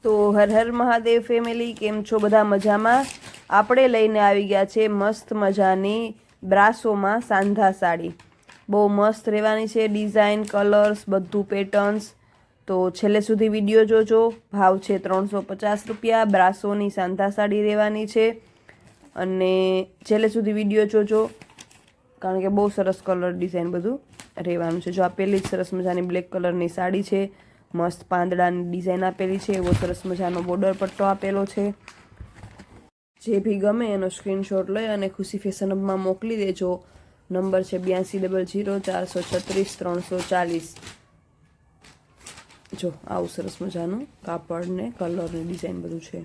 તો હર હર મહાદેવ ફેમિલી, કેમ છો બધા? મજામાં? આપણે લઈને આવી ગયા છે મસ્ત મજાની બ્રાસોમાં સાંધા સાડી. બહુ મસ્ત રહેવાની છે, ડિઝાઇન, કલર્સ, બધું પેટર્ન્સ. તો છેલ્લે સુધી વિડીયો જોજો. ભાવ છે 350 રૂપિયા. બ્રાસોની સાંધા સાડી રહેવાની છે અને છેલ્લે સુધી વિડીયો જોજો, કારણ કે બહુ સરસ કલર ડિઝાઇન બધું રહેવાનું છે. જો આ પહેલી જ સરસ મજાની બ્લેક કલરની સાડી છે, મસ્ત પાંદડાની ડિઝાઇન આપેલી છે, એવો સરસ મજાનો બોર્ડર પટ્ટો આપેલો છે. જે બી ગમે એનો સ્ક્રીનશોટ લઈ અને ખુશી ફેશન હબમાં મોકલી દેજો. નંબર છે 8200 436 340. જો આવું સરસ મજાનું કાપડ ને કલર ને ડિઝાઇન બધું છે.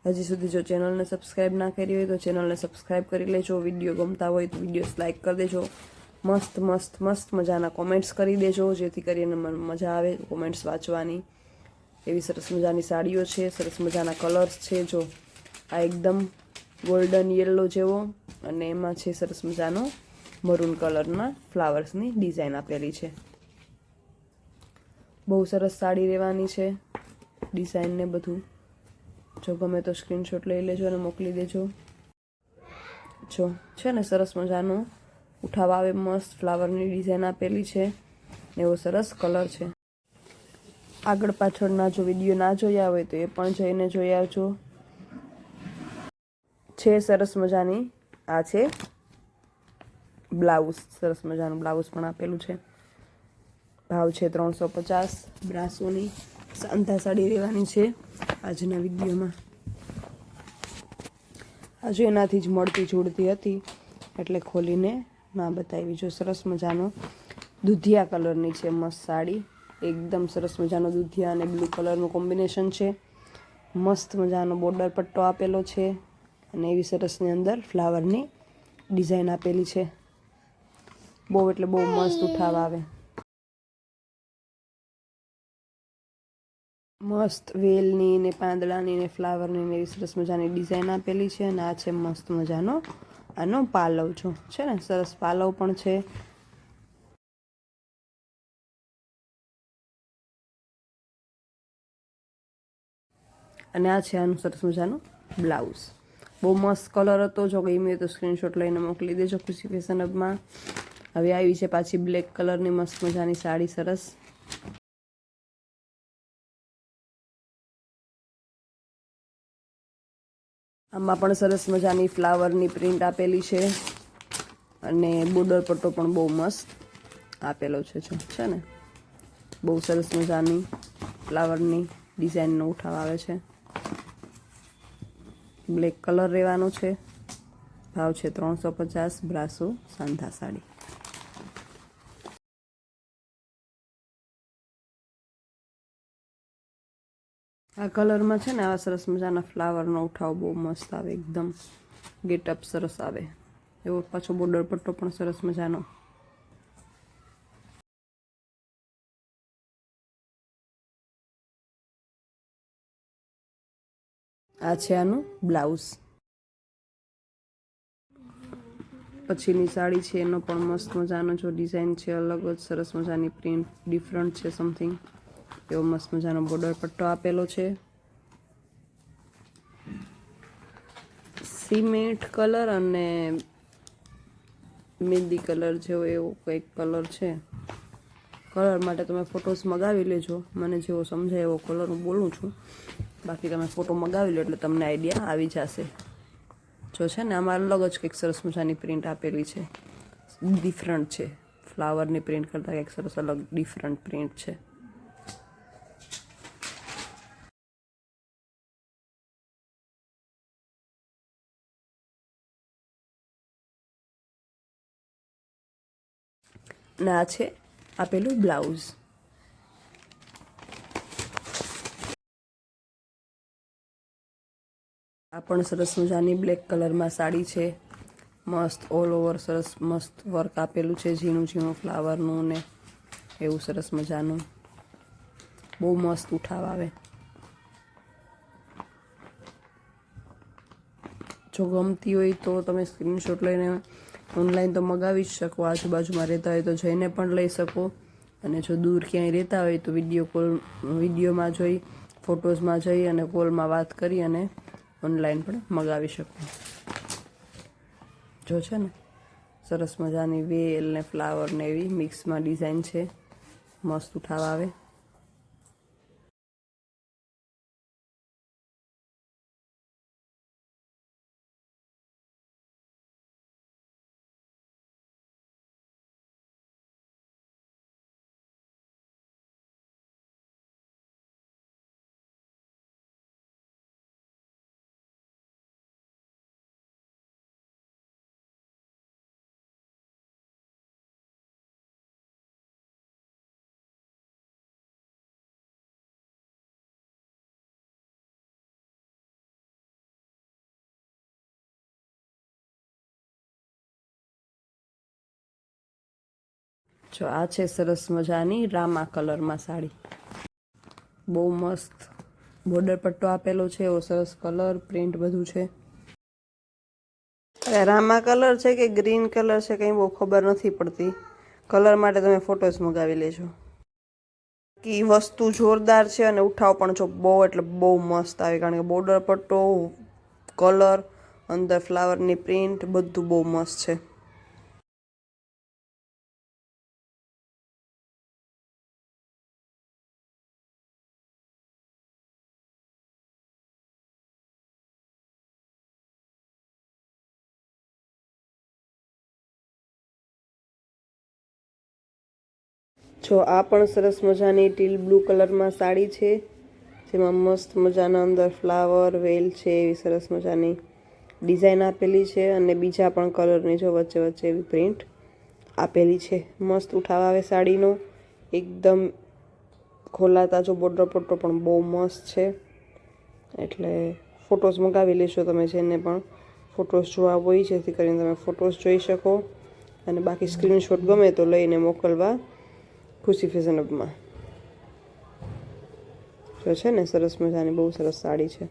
હજી સુધી જો ચેનલને સબસ્ક્રાઈબ ના કરી હોય તો ચેનલને સબસ્ક્રાઈબ કરી લેજો. વિડીયો ગમતા હોય તો વિડીયોસ લાઇક કરી દેજો. મસ્ત મસ્ત મસ્ત મજાના કોમેન્ટ્સ કરી દેજો, જેથી કરીને મને મજા આવે કોમેન્ટ્સ વાંચવાની. એવી સરસ મજાની સાડીઓ છે, સરસ મજાના કલર્સ છે. જો આ એકદમ ગોલ્ડન યલો જેવો અને એમાં છે સરસ મજાનો મરૂન કલરના ફ્લાવર્સની ડિઝાઇન આપેલી છે. બહુ સરસ સાડી રહેવાની છે, ડિઝાઇન ને બધું. જો ગમે તો સ્ક્રીનશોટ લઈ લેજો અને મોકલી દેજો. જો છે ને સરસ મજાનું ઉઠાવ આવે, મસ્ત ફ્લાવરની ડિઝાઇન આપેલી છે, એવો સરસ કલર છે. આગળ પાછળના જો વિડીયો ના જોયા હોય તો એ પણ જઈને જોઈ આવજો. છે સરસ મજાની, આ છે બ્લાઉઝ, સરસ મજાનું બ્લાઉઝ પણ આપેલું છે. ભાવ છે 350. બ્રાસોની સાંધા સાડી રહેવાની છે આજના વિડીયોમાં. હજુ એનાથી જ મળતી જોડતી હતી એટલે ખોલીને ના બતાવી. જો સરસ મજાનો દૂધિયા કલરની છે મસ્ત સાડી, એકદમ સરસ મજાનો દૂધિયા અને બ્લુ કલરનું કોમ્બિનેશન છે. મસ્ત મજાનો બોર્ડર પટ્ટો આપેલો છે અને એવી સરસની અંદર ફ્લાવરની ડિઝાઇન આપેલી છે. બહુ એટલે બહુ મસ્ત ઉઠાવ આવે. મસ્ત વેલની ને પાંદડાની ને ફ્લાવરની ને એવી સરસ મજાની ડિઝાઇન આપેલી છે. અને આ છે મસ્ત મજાનો આનો પાલવ. જો છે ને સરસ પાલવ પણ છે. અને આ છે આનું સરસ મજાનું બ્લાઉઝ. બહુ મસ્ત કલર હતો. જો ગમે તો સ્ક્રીનશોટ લઈને મોકલી દેજો ખુશી ફેશન હબમાં. હવે આવી છે પાછી બ્લેક કલરની મસ્ત મજાની સાડી. સરસ આમાં પણ સરસ મજાની ફ્લાવરની પ્રિન્ટ આપેલી છે અને બોર્ડર પટ્ટો પણ બહુ મસ્ત આપેલો છે. જો છે ને બહુ સરસ મજાની ફ્લાવરની ડિઝાઇનનો ઉઠાવ આવે છે. બ્લેક કલર રહેવાનો છે. ભાવ છે 350. બ્રાસો સાંધા સાડી. આ કલરમાં છે ને આવા સરસ મજાના ફ્લાવરનો ઉઠાવ બહુ મસ્ત આવે, એકદમ ગેટઅપ સરસ આવે. એવો પાછો બોર્ડર પટ્ટો પણ સરસ મજાનો. આ છે આનું બ્લાઉઝ. પછીની સાડી છે એનો પણ મસ્ત મજાનો જો ડિઝાઇન છે, અલગ જ સરસ મજાની પ્રિન્ટ ડિફરન્ટ છે સમથિંગ. એવો મસ્ત મજાનો બોર્ડર પટ્ટો આપેલો છે. સિમેન્ટ કલર અને મહેંદી કલર જેવો એવો કંઈક કલર છે. કલર માટે તમે ફોટોસ મગાવી લેજો. મને જેવો સમજાય એવો કલર હું બોલું છું, બાકી તમે ફોટો મગાવી લો એટલે તમને આઈડિયા આવી જશે. જો છે ને આમાં અલગ જ કંઈક સરસ મજાની પ્રિન્ટ આપેલી છે, ડિફરન્ટ છે. ફ્લાવરની પ્રિન્ટ કરતાં કંઈક સરસ અલગ ડિફરન્ટ પ્રિન્ટ છે. અને આ છે આપેલું બ્લાઉઝ. આ પણ સરસ મજાની બ્લેક કલરમાં સાડી છે. મસ્ત ઓલ ઓવર સરસ મસ્ત વર્ક આપેલું છે, ઝીણું ઝીણું ફ્લાવરનું ને એવું સરસ મજાનું. બહુ મસ્ત ઉઠાવ આવે. જો ગમતી હોય તો તમે સ્ક્રીનશોટ લઈને ઓનલાઈન તો મગાવી જ શકો. આજુબાજુમાં રહેતા હોય તો જઈને પણ લઈ શકો. અને જો દૂર ક્યાંય રહેતા હોય તો વિડીયોમાં જોઈ ફોટોઝમાં જઈ અને કોલમાં વાત કરી અને ઓનલાઈન પણ મગાવી શકો જો છે ને સરસ મજાની વેલ ને ફ્લાવર ને એવી મિક્સમાં ડિઝાઇન છે મસ્ત ઉઠાવ આવે જો આ છે સરસ મજાની રામા કલરમાં સાડી બહુ મસ્ત બોર્ડર પટ્ટો આપેલો છે એવો સરસ કલર પ્રિન્ટ બધું છે રામા કલર છે કે ગ્રીન કલર છે કંઈ બહુ ખબર નથી પડતી કલર માટે તમે ફોટોસ મંગાવી લેજો કે વસ્તુ જોરદાર છે અને ઉઠાવ પણ જો બહુ એટલે બહુ મસ્ત આવે કારણ કે બોર્ડર પટ્ટો કલર અંદર ફ્લાવરની પ્રિન્ટ બધું બહુ મસ્ત છે જો આ પણ સરસ મજાની ટીલ બ્લુ કલરમાં સાડી છે જેમાં મસ્ત મજાના અંદર ફ્લાવર વેલ છે એવી સરસ મજાની ડિઝાઇન આપેલી છે અને બીજા પણ કલરની જો વચ્ચે વચ્ચે એવી પ્રિન્ટ આપેલી છે મસ્ત ઉઠાવ આવે સાડીનો એકદમ ખોલાતા જો બોર્ડર પટ્ટો પણ બહુ મસ્ત છે એટલે ફોટોસ મંગાવી લેશો તમે જેને પણ ફોટોસ જોવા હોય જેથી કરીને તમે ફોટોસ જોઈ શકો અને બાકી સ્ક્રીનશોટ ગમે તો લઈને મોકલવા ખુશી ફેશન હબમાં જો છે ને સરસ મજાની બહુ સરસ સાડી છે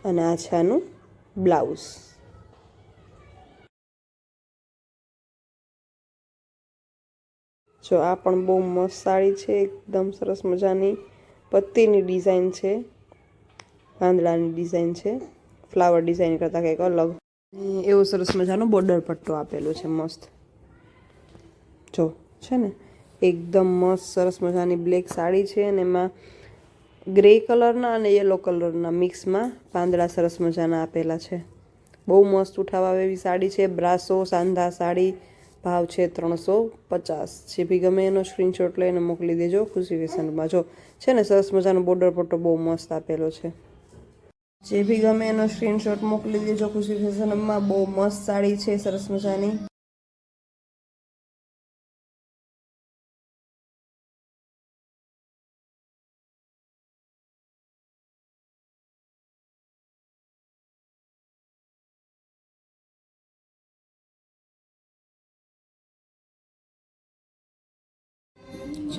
અને આ છે આનું બ્લાઉઝ જો આ પણ બહુ મસ્ત સાડી છે એકદમ સરસ મજાની પત્તીની ડિઝાઇન છે પાંદડાની ડિઝાઇન છે ફ્લાવર ડિઝાઇન કરતાં કંઈક અલગ એવો સરસ મજાનો બોર્ડર પટ્ટો આપેલો છે મસ્ત જો છે ને એકદમ મસ્ત સરસ મજાની બ્લેક સાડી છે અને એમાં ગ્રે કલરના અને યલો કલરના મિક્સમાં પાંદડા સરસ મજાના આપેલા છે બહુ મસ્ત ઉઠાવ આવે એવી સાડી છે બ્રાસો સાંધા સાડી ભાવ છે 350 જે બી ગમે એનો સ્ક્રીનશોટ લઈને મોકલી દેજો ખુશી ફેશનમાં જો છે ને સરસ મજાનો બોર્ડર પટ્ટો બહુ મસ્ત આપેલો છે જે બી ગમે એનો સ્ક્રીનશોટ મોકલી દેજો ખુશી ફેશનમાં બહુ મસ્ત સાડી છે સરસ મજાની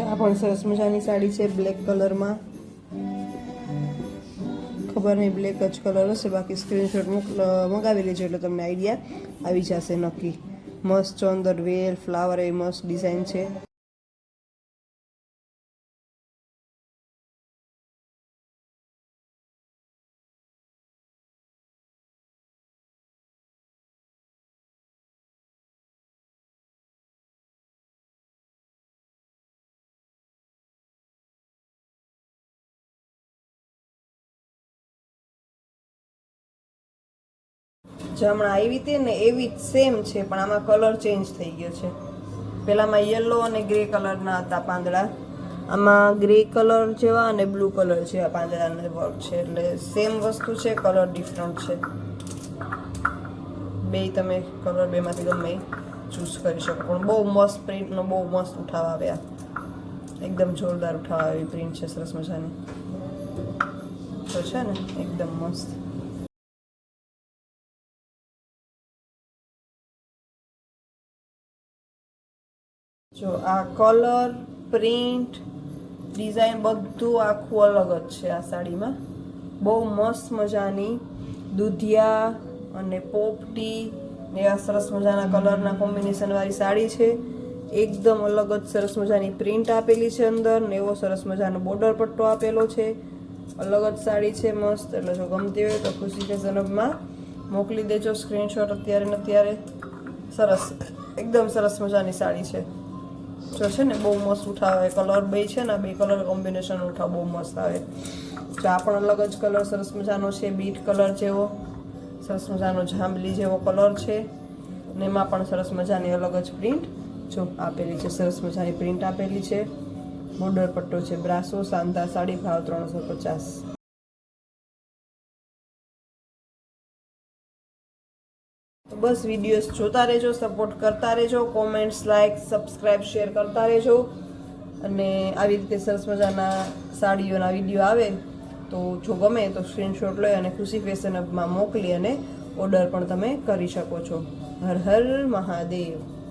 આ પણ સરસ મજાની સાડી છે બ્લેક કલરમાં ખબર નહીં બ્લેક જ કલર હશે બાકી સ્ક્રીનશોટ મંગાવી લેજો એટલે તમને આઈડિયા આવી જશે નક્કી મસ્ત અંદર વેલ ફ્લાવર એ મસ્ત ડિઝાઇન છે જે હમણાં આવી હતી ને એવી જ સેમ છે પણ આમાં કલર ચેન્જ થઈ ગયો છે પેલામાં યલો અને ગ્રે કલરના હતા પાંદડા આમાં ગ્રે કલર જેવા અને બ્લુ કલર જેવા પાંદડાના વર્ક છે એટલે સેમ વસ્તુ છે કલર ડિફરન્ટ છે બે તમે કલર બેમાંથી ગમે ચૂઝ કરી શકો પણ બહુ મસ્ત પ્રિન્ટનો બહુ મસ્ત ઉઠાવ આવ્યા એકદમ જોરદાર ઉઠાવ આવી પ્રિન્ટ છે સરસ મજાની તો છે ને એકદમ મસ્ત જો આ કલર પ્રિન્ટ ડિઝાઇન બધું આખું અલગ જ છે આ સાડીમાં બહુ મસ્ત મજાની દુધિયા અને પોપટી એવા સરસ મજાના કલરના કોમ્બિનેશનવાળી સાડી છે. એકદમ અલગ જ સરસ મજાની પ્રિન્ટ આપેલી છે અંદર ને એવો સરસ મજાનો બોર્ડર પટ્ટો આપેલો છે. અલગ જ સાડી છે મસ્ત. એટલે જો ગમતી હોય તો ખુશી ફેશન હબમાં મોકલી દેજો સ્ક્રીનશોટ અત્યારે ને અત્યારે. સરસ, એકદમ સરસ મજાની સાડી છે. જો છે ને બહુ મસ્ત ઉઠાવે, કલર બે છે ને, બે કલર કોમ્બિનેશન ઉઠાવ બહુ મસ્ત આવે. જો આ પણ અલગ જ કલર સરસ મજાનો છે, બીટ કલર જેવો સરસ મજાનો જાંબલી જેવો કલર છે ને એમાં પણ સરસ મજાની અલગ જ પ્રિન્ટ જો આપેલી છે. સરસ મજાની પ્રિન્ટ આપેલી છે. બોર્ડર પટ્ટો છે બ્રાસો. શાનદાર સાડી, ભાવ 350. તો બસ વિડીયોઝ જોતા રહેજો, સપોર્ટ કરતા રહેજો, કોમેન્ટ્સ, લાઇક, સબસ્ક્રાઈબ, શેર કરતા રહેજો. અને આવી રીતે સરસ મજાના સાડીઓના વિડીયો આવે તો જો ગમે તો સ્ક્રીનશોટ લઈ અને ખુશી ફેશન હબમાં મોકલી અને ઓર્ડર પણ તમે કરી શકો છો. હર હર મહાદેવ.